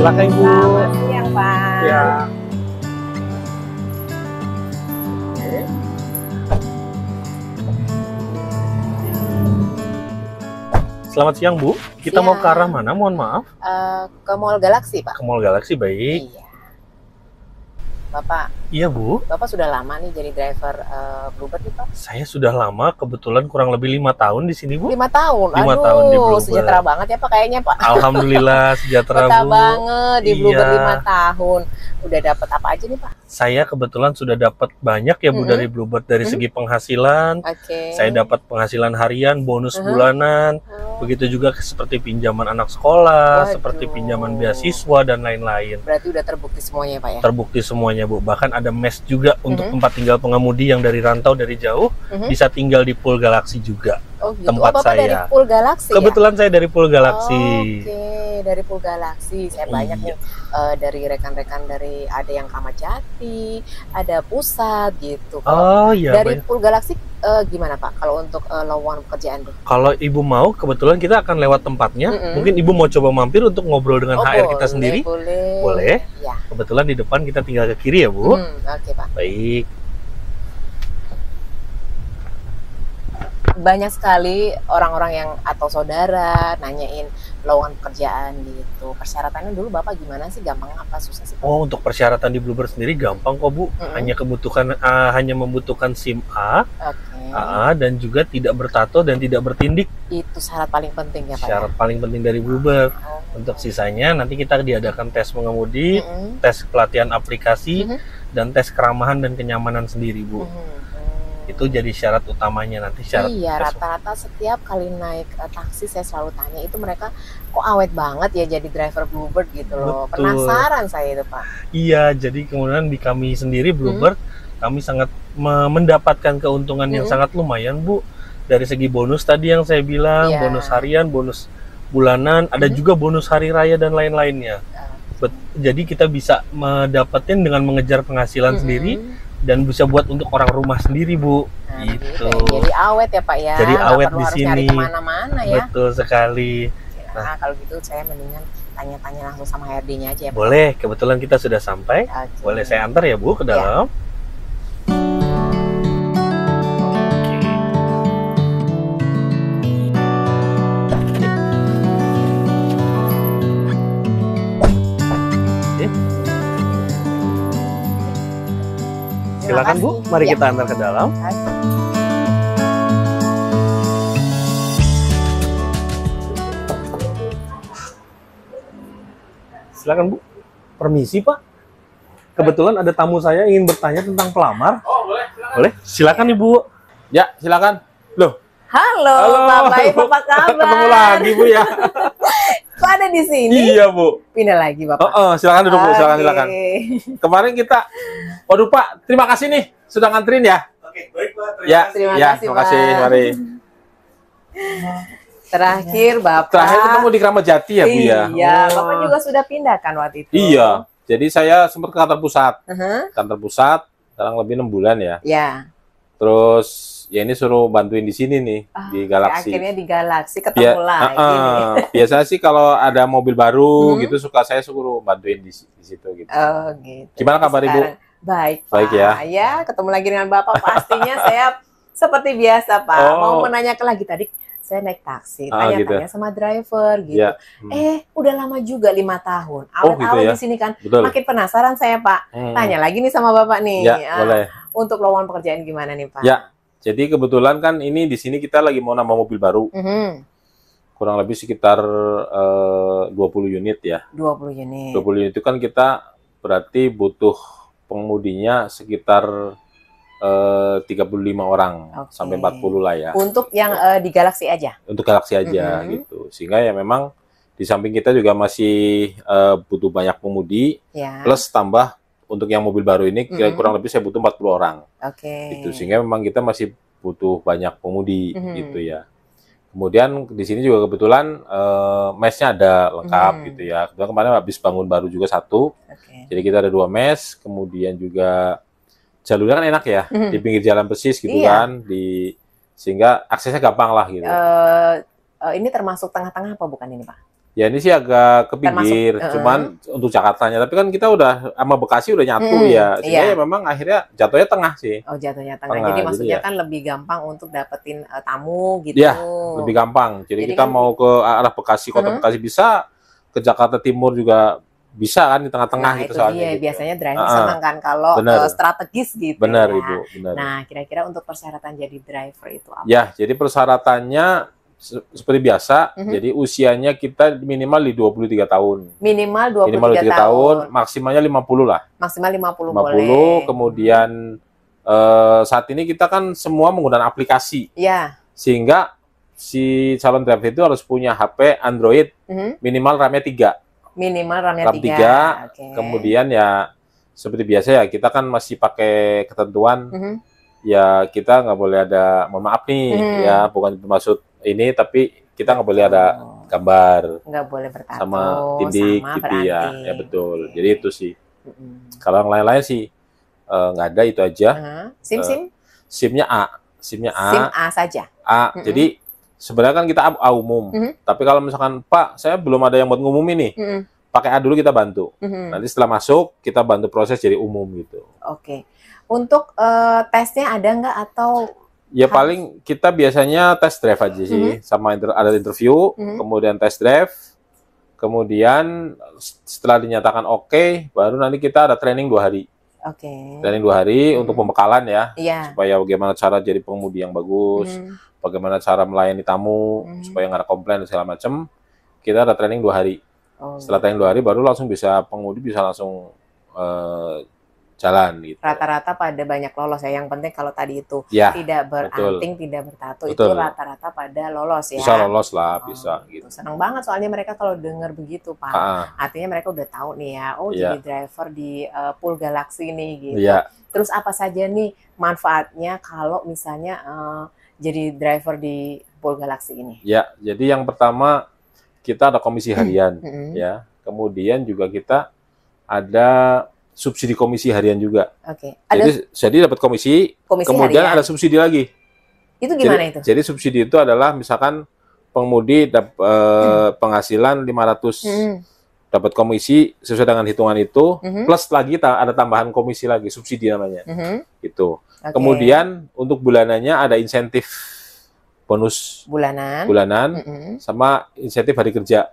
Silakan Ibu. Selamat siang, Pak. Ya. Selamat siang Bu. Kita mau ke arah mana? Mohon maaf. Ke Mall Galaxy, Pak. Ke Mall Galaxy, baik. Iya. Bapak, Iya Bu. Bapak sudah lama nih jadi driver Bluebird nih, Pak? Saya sudah lama, kebetulan kurang lebih 5 tahun di sini Bu. 5 tahun. 5 Aduh, tahun di Bluebird. sejahtera banget ya Pak kayaknya, Pak. Alhamdulillah sejahtera Betah Bu. banget di Iya. Bluebird 5 tahun. Udah dapat apa aja nih, Pak? Saya kebetulan sudah dapat banyak ya Bu dari Bluebird dari segi penghasilan. Oke. Saya dapat penghasilan harian, bonus bulanan. Oh, Begitu juga seperti pinjaman anak sekolah, Waduh. seperti pinjaman beasiswa dan lain-lain. berarti udah terbukti semuanya, Pak ya? Terbukti semuanya Bu. Bahkan ada mes juga untuk tempat tinggal pengemudi yang dari rantau dari jauh bisa tinggal di Pool Galaxy juga. Oh gitu. Tempat Bapak saya. dari Pool Galaxy ya? Kebetulan saya dari Pool Galaxy. Oke, dari Pool Galaxy. Saya banyak Iya. nih dari rekan-rekan dari ada yang Kramat Jati, ada Pusat gitu. Oh iya. Dari Baik. Pool Galaxy gimana Pak kalau untuk lowongan pekerjaan tuh? Kalau Ibu mau, kebetulan kita akan lewat tempatnya. Mungkin Ibu mau coba mampir untuk ngobrol dengan HR kita sendiri. Boleh. Boleh. Ya. Kebetulan di depan kita tinggal ke kiri ya Bu. Oke Pak. Baik. Banyak sekali orang-orang yang atau saudara nanyain lowongan pekerjaan gitu. Persyaratannya dulu Bapak gimana sih? Gampang apa susah sih Pak? Oh, untuk persyaratan di Bluebird sendiri gampang kok Bu. Hanya membutuhkan SIM A, Oke. AA, dan juga tidak bertato dan tidak bertindik. Itu syarat paling penting ya Pak Syarat ya? paling penting dari Bluebird. Oh. Untuk sisanya nanti kita diadakan tes mengemudi, tes pelatihan aplikasi, dan tes keramahan dan kenyamanan sendiri Bu. Itu jadi syarat utamanya nanti syarat. Iya, tes. rata-rata setiap kali naik taksi saya selalu tanya itu mereka kok awet banget ya jadi driver Bluebird gitu loh. Betul. Penasaran saya itu Pak. Iya, jadi kemudian di kami sendiri Bluebird, kami sangat mendapatkan keuntungan yang sangat lumayan Bu. Dari segi bonus tadi yang saya bilang, Iya. bonus harian, bonus bulanan, ada juga bonus hari raya dan lain-lainnya. Jadi kita bisa mendapatkan dengan mengejar penghasilan sendiri dan bisa buat untuk orang rumah sendiri Bu. Nah, Gitu. Jadi awet ya Pak ya. Jadi Nggak awet perlu di harus nyari sini. kemana-mana ya. Betul sekali. Nah, kalau gitu saya mendingan tanya-tanya langsung sama HRD-nya aja ya Pak. Boleh, kebetulan kita sudah sampai. Oke. Boleh saya antar ya Bu ke dalam? Silakan Bu, kasih. mari Ya. kita antar ke dalam. Silakan Bu. Permisi Pak. Kebetulan ada tamu saya ingin bertanya tentang pelamar. Oh, boleh, silakan. Boleh? Silakan Ibu. Ya, silakan. Loh, Halo, Pak Baik, apa kabar? ketemu lagi Bu ya. Kok ada di sini? Iya Bu. Pindah lagi Bapak. Silakan duduk Bu, silakan, Oke. silakan. Kemarin kita, waduh Pak, terima kasih nih sudah nganterin ya. Oke, baik Pak. Ya, Terima ya, kasih, terima kasih. Pak. Mari. Terakhir Bapak. Terakhir ketemu di Kramat Jati ya Bu ya. Iya, Bapak juga sudah pindah kan waktu itu? Iya. Jadi saya sempat ke kantor pusat. Uh-huh. Kantor pusat kurang lebih 6 bulan ya. Ya. Terus ya ini suruh bantuin di sini nih di Galaxy. Akhirnya di Galaxy ketemu lagi nih. Biasanya sih kalau ada mobil baru gitu saya suruh bantuin di situ gitu. Oh gitu. Gimana kabar Ibu? Sekarang, baik Pak. Baik ya. Ya, ketemu lagi dengan Bapak. Pastinya saya seperti biasa Pak. Oh. Mau menanyakan lagi tadi. Saya naik taksi, tanya-tanya sama driver gitu. Ya. Udah lama juga 5 tahun. Oh, gitu Awet-awet ya. di sini kan. Betul. Makin penasaran saya Pak. Tanya lagi nih sama Bapak nih. Ya, boleh. Untuk lowongan pekerjaan gimana nih Pak? Ya. Jadi kebetulan kan ini di sini kita lagi mau nambah mobil baru. Kurang lebih sekitar 20 unit ya. 20 unit. 20 unit itu kan kita berarti butuh pengemudinya sekitar 35 orang sampai 40 lah ya. Untuk yang di Galaxy aja? Untuk Galaxy aja gitu. Sehingga ya memang di samping kita juga masih butuh banyak pemudi, plus tambah untuk yang mobil baru ini kurang lebih saya butuh 40 orang. Gitu. Sehingga memang kita masih butuh banyak pemudi gitu ya. Kemudian di sini juga kebetulan mesnya ada lengkap gitu ya. Kemudian kemarin habis bangun baru juga satu. Jadi kita ada 2 mes, kemudian juga jalurnya kan enak ya, di pinggir jalan persis gitu kan, sehingga aksesnya gampang lah gitu. Ini termasuk tengah-tengah apa bukan ini Pak? Ya ini sih agak ke pinggir, cuman untuk Jakartanya. Tapi kan kita udah sama Bekasi udah nyatu ya, sehingga ya memang akhirnya jatuhnya tengah sih. Oh jatuhnya tengah. Jadi maksudnya kan lebih gampang untuk dapetin tamu gitu. Ya, lebih gampang. Jadi kita kan, mau ke arah Bekasi, kota Bekasi bisa, ke Jakarta Timur juga bisa kan di tengah-tengah gitu soalnya. Gitu. Biasanya driver senang kan kalau strategis gitu. Benar ya. Ibu, benar. Nah kira-kira untuk persyaratan jadi driver itu apa? Ya, jadi persyaratannya seperti biasa, jadi usianya kita minimal di 23 tahun. Minimal 23 tahun. Maksimalnya 50 lah. Maksimal 50 boleh. Kemudian saat ini kita kan semua menggunakan aplikasi. Iya. Sehingga si calon driver itu harus punya HP Android, minimal RAM-nya 3. Minimal RAM-nya 3. Okay. Kemudian ya seperti biasa ya, kita kan masih pakai ketentuan, ya kita nggak boleh ada, mohon maaf nih, ya bukan bermaksud ini, tapi kita nggak boleh ada gambar, nggak boleh bertato sama tindik gitu ya betul. Jadi itu sih. Kalau yang lain-lain sih nggak ada, itu aja. SIM-nya A, SIM A saja. Jadi sebenarnya kan kita A umum, tapi kalau misalkan Pak saya belum ada yang buat ngumumin nih, pakai A dulu kita bantu. Nanti setelah masuk kita bantu proses jadi umum gitu. Oke. Untuk tesnya ada nggak atau? Ya paling kita biasanya test drive aja sih, sama ada interview, kemudian test drive, kemudian setelah dinyatakan oke, baru nanti kita ada training 2 hari. Training 2 hari untuk pembekalan ya, supaya bagaimana cara jadi pengemudi yang bagus, bagaimana cara melayani tamu, supaya nggak ada komplain dan segala macam. Kita ada training 2 hari. Setelah training 2 hari baru langsung pengemudi bisa langsung jalan gitu. Rata-rata pada banyak lolos ya. Yang penting kalau tadi itu tidak beranting, tidak bertato, itu rata-rata pada lolos ya. Bisa lolos lah, bisa gitu. Senang banget soalnya mereka kalau dengar begitu, Pak. Artinya mereka udah tahu nih ya, jadi driver di Pool Galaxy nih gitu. Terus apa saja nih manfaatnya kalau misalnya jadi driver di Pool Galaxy ini? Ya, jadi yang pertama kita ada komisi harian ya. Kemudian juga kita ada subsidi komisi harian juga. Jadi dapat komisi kemudian harian. Ada subsidi lagi. Itu gimana itu? Jadi subsidi itu adalah misalkan pengemudi penghasilan 500, dapat komisi sesuai dengan hitungan itu, plus lagi ada tambahan komisi lagi, subsidi namanya. Itu. Kemudian untuk bulanannya ada insentif bonus bulanan, sama insentif hari kerja.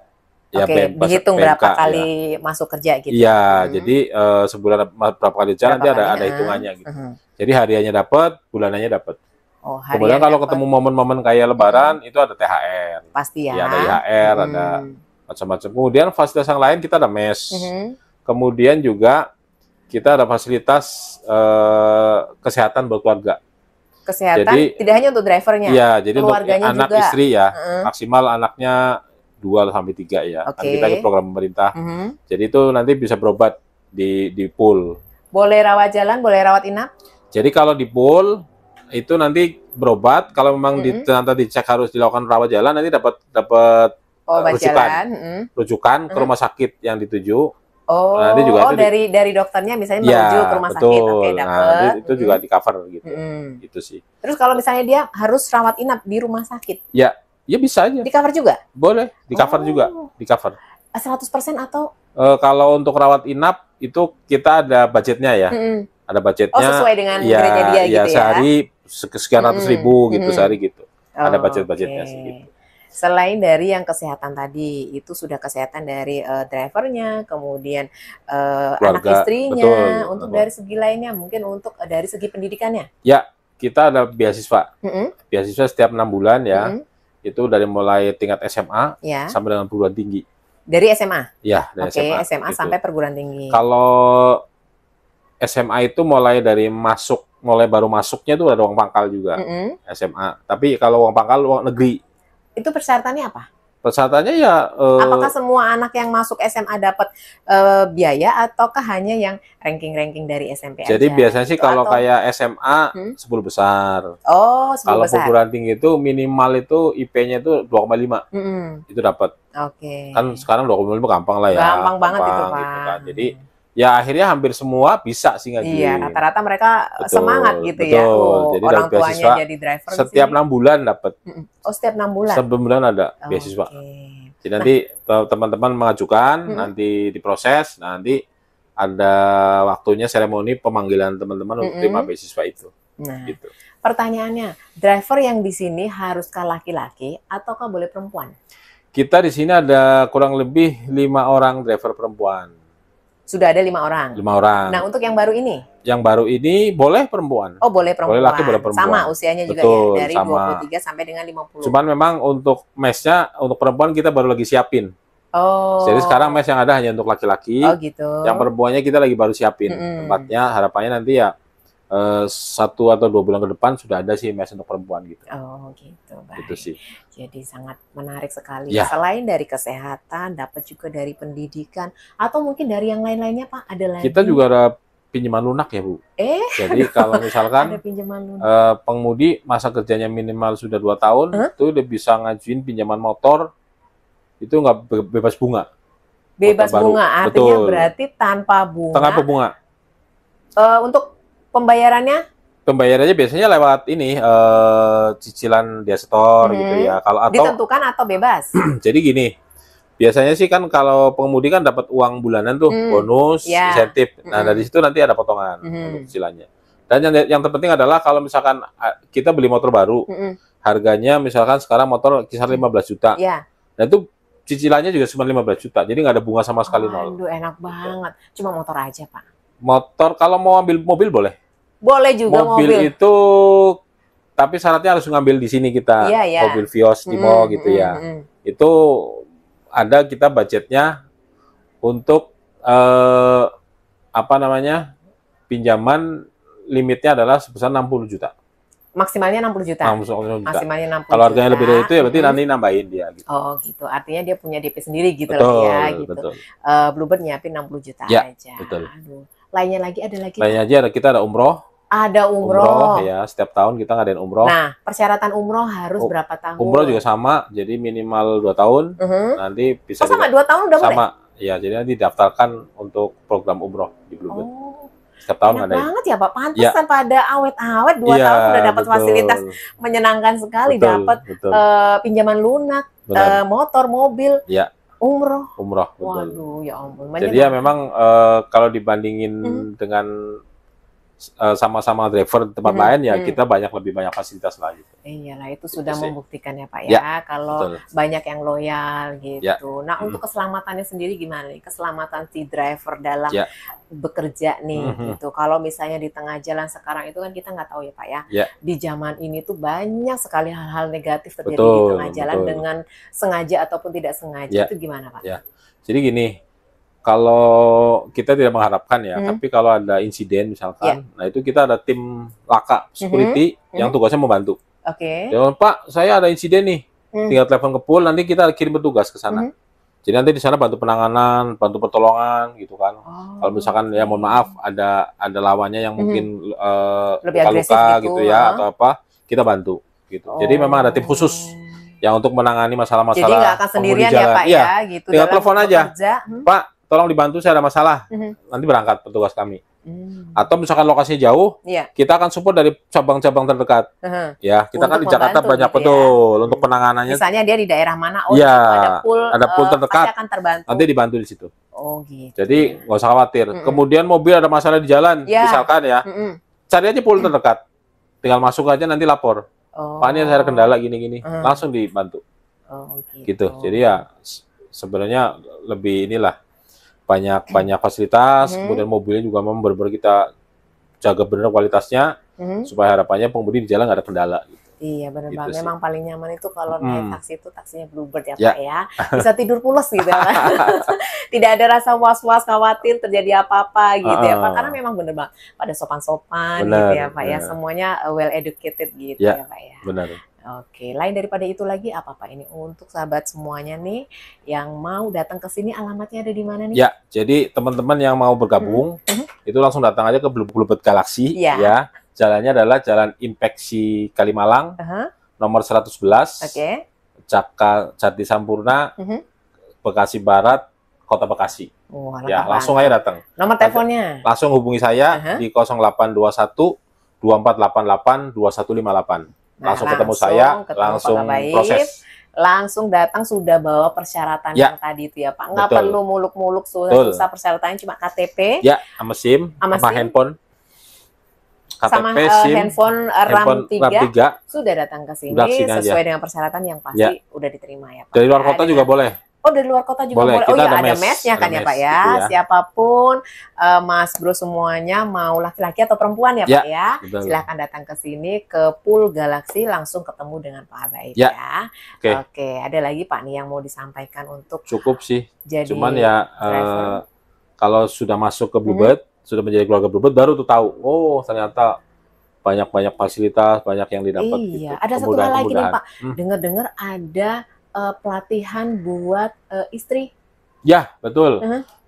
Ya, dihitung berapa kali masuk kerja gitu. Iya, jadi sebulan berapa kali kerja nanti ada hitungannya gitu. Jadi hariannya dapat, bulanannya dapat. Kemudian kalau ketemu momen-momen kayak Lebaran itu ada THR. Pasti ya. Ada IHR, ada macam-macam. Kemudian fasilitas yang lain kita ada mes. Kemudian juga kita ada fasilitas kesehatan buat keluarga. Kesehatan jadi, tidak hanya untuk drivernya. Iya, jadi untuk anak juga. Istri ya, maksimal anaknya 2-3 ya. Kan kita ke program pemerintah. Jadi itu nanti bisa berobat di pool. Boleh rawat jalan, boleh rawat inap? Jadi kalau di pool itu nanti berobat, kalau memang ternyata dicek harus dilakukan rawat jalan, nanti dapat rujukan ke rumah sakit yang dituju. Nanti juga dari dokternya misalnya menuju ke rumah sakit. Nah, itu juga di cover gitu. Itu sih. Terus kalau misalnya dia harus rawat inap di rumah sakit? Ya bisa aja. Di cover juga? Boleh, di cover juga, di cover. 100% atau? Kalau untuk rawat inap itu kita ada budgetnya ya. Ada budgetnya. Sesuai dengan gereja dia gitu ya? Sehari sekian ratus ribu gitu, sehari gitu. Ada budget-budgetnya sih gitu. Selain dari yang kesehatan tadi, itu sudah kesehatan dari drivernya, kemudian anak istrinya, untuk dari segi lainnya, mungkin untuk dari segi pendidikannya? Ya, kita ada beasiswa. Beasiswa setiap 6 bulan ya. Itu dari mulai tingkat SMA sampai dengan perguruan tinggi. Dari SMA? Ya, dari SMA gitu. Sampai perguruan tinggi. Kalau SMA itu mulai baru masuknya itu ada uang pangkal juga. SMA. Tapi kalau uang pangkal uang negeri. Itu persyaratannya apa? Persyaratannya ya apakah semua anak yang masuk SMA dapat biaya ataukah hanya yang ranking-ranking dari SMP aja? Jadi biasanya sih kalau kayak SMA 10 besar. Kalau perguruan tinggi itu minimal itu IP-nya itu 2,5. Itu dapat. Kan sekarang 2,5 gampang lah ya. Gampang banget itu, Pak. Gitu kan. Jadi ya akhirnya hampir semua bisa sih ngajuin. Iya, rata-rata mereka semangat gitu ya. Jadi orang tuanya jadi driver setiap 6 bulan dapat. Setiap 6 bulan? Setiap bulan ada beasiswa. Jadi nanti teman-teman mengajukan, nanti diproses, nanti ada waktunya seremoni pemanggilan teman-teman untuk terima beasiswa itu. Nah, gitu. Pertanyaannya, driver yang di sini haruskah laki-laki ataukah boleh perempuan? Kita di sini ada kurang lebih 5 orang driver perempuan. Sudah ada 5 orang? 5 orang. Nah, untuk yang baru ini? Yang baru ini boleh perempuan. Oh, boleh perempuan. Boleh laki, boleh perempuan. Sama usianya juga. Betul, ya, dari sama. 23 sampai dengan 50. Cuman memang untuk mesnya, untuk perempuan kita baru lagi siapin. Oh. Jadi sekarang mes yang ada hanya untuk laki-laki. Oh, gitu. Yang perempuannya kita lagi baru siapin. Tempatnya harapannya nanti ya 1 atau 2 bulan ke depan sudah ada sih mes untuk perempuan gitu. Oh, gitu. Baik. Gitu sih. Jadi sangat menarik sekali. Ya. Selain dari kesehatan, dapat juga dari pendidikan atau mungkin dari yang lain-lainnya, Pak. Ada lagi? Kita juga ada pinjaman lunak ya, Bu. Jadi kalau misalkan pengemudi masa kerjanya minimal sudah 2 tahun, itu udah bisa ngajuin pinjaman motor. Itu nggak bebas bunga. Bebas bunga, artinya berarti tanpa bunga. Tanpa bunga. Untuk pembayarannya? Pembayarannya biasanya lewat ini, cicilan dia setor gitu ya. Kalau atau ditentukan atau bebas? Jadi gini, biasanya sih kan kalau pengemudi kan dapat uang bulanan tuh, bonus, insentif. Nah dari situ nanti ada potongan untuk cicilannya. Dan yang terpenting adalah kalau misalkan kita beli motor baru, harganya misalkan sekarang motor kisar 15 juta. Nah itu cicilannya juga cuma 15 juta, jadi nggak ada bunga sama sekali, nol. Aduh, enak banget. Cuma motor aja, Pak. Motor, kalau mau ambil mobil boleh. Boleh juga mobil. Mobil itu, tapi syaratnya harus ngambil di sini kita. Mobil Vios, Timo gitu ya. Itu ada kita budgetnya untuk pinjaman limitnya adalah sebesar 60 juta. Maksimalnya 60 juta. Maksimalnya 60 Kalau harganya lebih dari itu ya berarti nanti nambahin dia gitu. Oh, gitu. Artinya dia punya DP sendiri gitu loh ya, gitu. Betul. Bluebird nyiapin 60 juta ya, aja. Betul. Aduh. Lainnya lagi ada lagi? Lainnya aja kita ada umroh. Ada umroh. Ya, setiap tahun kita ngadain umroh. Nah, persyaratan umroh harus berapa tahun? Umroh juga sama, jadi minimal 2 tahun. Nanti bisa sama 2 tahun udah boleh? Sama. Ya, jadi nanti daftarkan untuk program umroh di Bluebird. Setiap tahun enak banget ya Pak, pantesan pada awet-awet 2 tahun udah dapat fasilitas menyenangkan sekali, dapat pinjaman lunak, motor, mobil, umroh. Betul. Waduh, ya ampun. Jadi ya memang kalau dibandingin dengan sama-sama driver di tempat lain ya kita lebih banyak fasilitas lah gitu. Iyalah, itu sudah membuktikan ya Pak ya, kalau banyak yang loyal gitu. Nah, untuk keselamatannya sendiri gimana nih? Keselamatan si driver dalam bekerja nih gitu. Kalau misalnya di tengah jalan sekarang itu kan kita nggak tahu ya Pak ya. Di zaman ini tuh banyak sekali hal-hal negatif terjadi di tengah jalan dengan sengaja ataupun tidak sengaja. Itu gimana Pak? Jadi gini, kalau kita tidak mengharapkan ya, tapi kalau ada insiden misalkan, nah itu kita ada tim laka security yang tugasnya membantu. Jangan Pak, saya ada insiden nih, tinggal telepon ke pool, nanti kita kirim petugas ke sana. Jadi nanti di sana bantu penanganan, bantu pertolongan gitu kan. Kalau misalkan ya mohon maaf ada lawannya yang mungkin luka-luka gitu ya atau apa, kita bantu gitu. Jadi memang ada tim khusus yang untuk menangani masalah-masalah. Jadi nggak akan sendirian ya Pak ya, gitu. Tinggal telepon aja, Pak, tolong dibantu, saya ada masalah. Nanti berangkat petugas kami. Atau misalkan lokasinya jauh, kita akan support dari cabang-cabang terdekat. Ya, kita kan di Jakarta banyak gitu untuk penanganannya. Misalnya dia di daerah mana, ada pool terdekat, pasti akan terbantu. nanti dibantu di situ. Oh gitu. Jadi nggak usah khawatir. Kemudian mobil ada masalah di jalan, misalkan ya, cari aja pool terdekat. Tinggal masuk aja nanti lapor. Pak, ini saya ada kendala gini-gini, langsung dibantu. Gitu. Jadi ya sebenarnya lebih banyak fasilitas, kemudian mobilnya juga memang benar-benar kita jaga benar kualitasnya, supaya harapannya pengemudi di jalan nggak ada kendala. Gitu. Iya benar banget. Memang paling nyaman itu kalau naik taksi itu taksinya Bluebird ya Pak ya. Bisa tidur pulas gitu ya. Tidak ada rasa was-was khawatir terjadi apa-apa gitu ya Pak. Karena memang benar banget pada sopan-sopan gitu ya Pak ya. Semuanya well educated gitu ya Pak ya. Benar. Oke, lain daripada itu lagi apa Pak ini untuk sahabat semuanya nih yang mau datang ke sini, alamatnya ada di mana nih? Ya, jadi teman-teman yang mau bergabung itu langsung datang aja ke Bluebird Galaxy ya. Jalannya adalah Jalan Impeksi Kalimalang, nomor 111, Jati Sampurna, Bekasi Barat, Kota Bekasi. Ya, langsung aja datang. Nomor teleponnya? Langsung hubungi saya di 0821 2488 2158. Langsung ketemu saya, langsung proses. langsung datang sudah bawa persyaratan yang tadi itu ya Pak. Nggak perlu muluk-muluk susah persyaratannya, cuma KTP. Ya, sama SIM, sama handphone. KTP, sama SIM, handphone RAM 3 sudah datang ke sini sesuai dengan persyaratan yang pasti udah diterima ya Pak. Dari luar kota juga boleh. Oh, dari luar kota juga boleh. Oh ya, ada mesnya kan ya Pak ya. Siapapun Mas Bro semuanya mau laki-laki atau perempuan ya Pak ya. Silahkan datang ke sini ke Pool Galaxy, langsung ketemu dengan Pak Abaid ya. Oke, ada lagi Pak nih yang mau disampaikan untuk cukup sih. Cuman ya kalau sudah masuk ke Bluebird, sudah menjadi keluarga Bluebird, baru tuh tahu, oh ternyata banyak fasilitas, banyak yang didapat. Iya, gitu. Ada satu hal lagi nih Pak, dengar-dengar ada pelatihan buat istri. Ya, betul.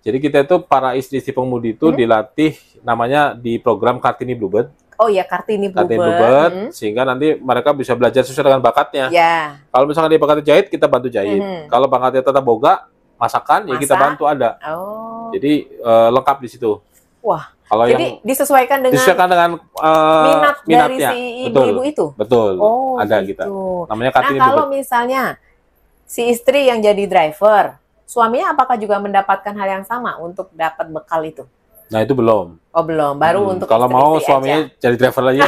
Jadi kita itu para istri-istri pemudi itu dilatih namanya di program Kartini Bluebird. Oh ya, Kartini Bluebird. Sehingga nanti mereka bisa belajar sesuai dengan bakatnya. Ya. Kalau misalnya dia bakatnya jahit, kita bantu jahit. Kalau bakatnya tetap boga, masakan, ya kita bantu ada. Jadi lengkap di situ. Wah. Kalau jadi yang disesuaikan dengan minat dari si ibu-ibu itu. Betul. Oh, ada gitu. Namanya Kartini Bluebird. Kalau misalnya si istri yang jadi driver, suaminya apakah juga mendapatkan hal yang sama untuk dapat bekal itu? Nah, itu belum. Oh, belum. Baru untuk kalau mau suaminya aja. Jadi driver lagi.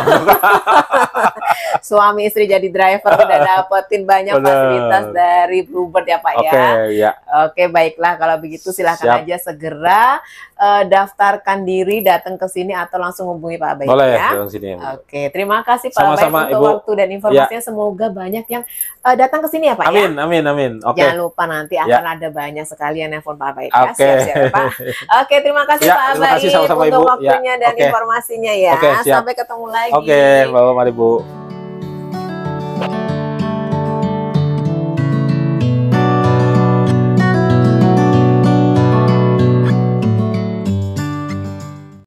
Suami istri jadi driver udah dapetin banyak fasilitas dari Bluebird ya Pak ya. Oke, baiklah kalau begitu silahkan aja segera daftarkan diri, datang ke sini atau langsung hubungi Pak Abaid ya. Sini, Oke, terima kasih Pak Abaid untuk waktu dan informasinya. Semoga banyak yang datang ke sini ya Pak ya. Amin. Jangan lupa nanti akan ada banyak sekali yang nelfon Pak Abaid ya. Siap-siap ya Pak. Oke, terima kasih Pak Abaid untuk waktunya dan informasinya ya. Sampai ketemu lagi. Bapak, mari Bu.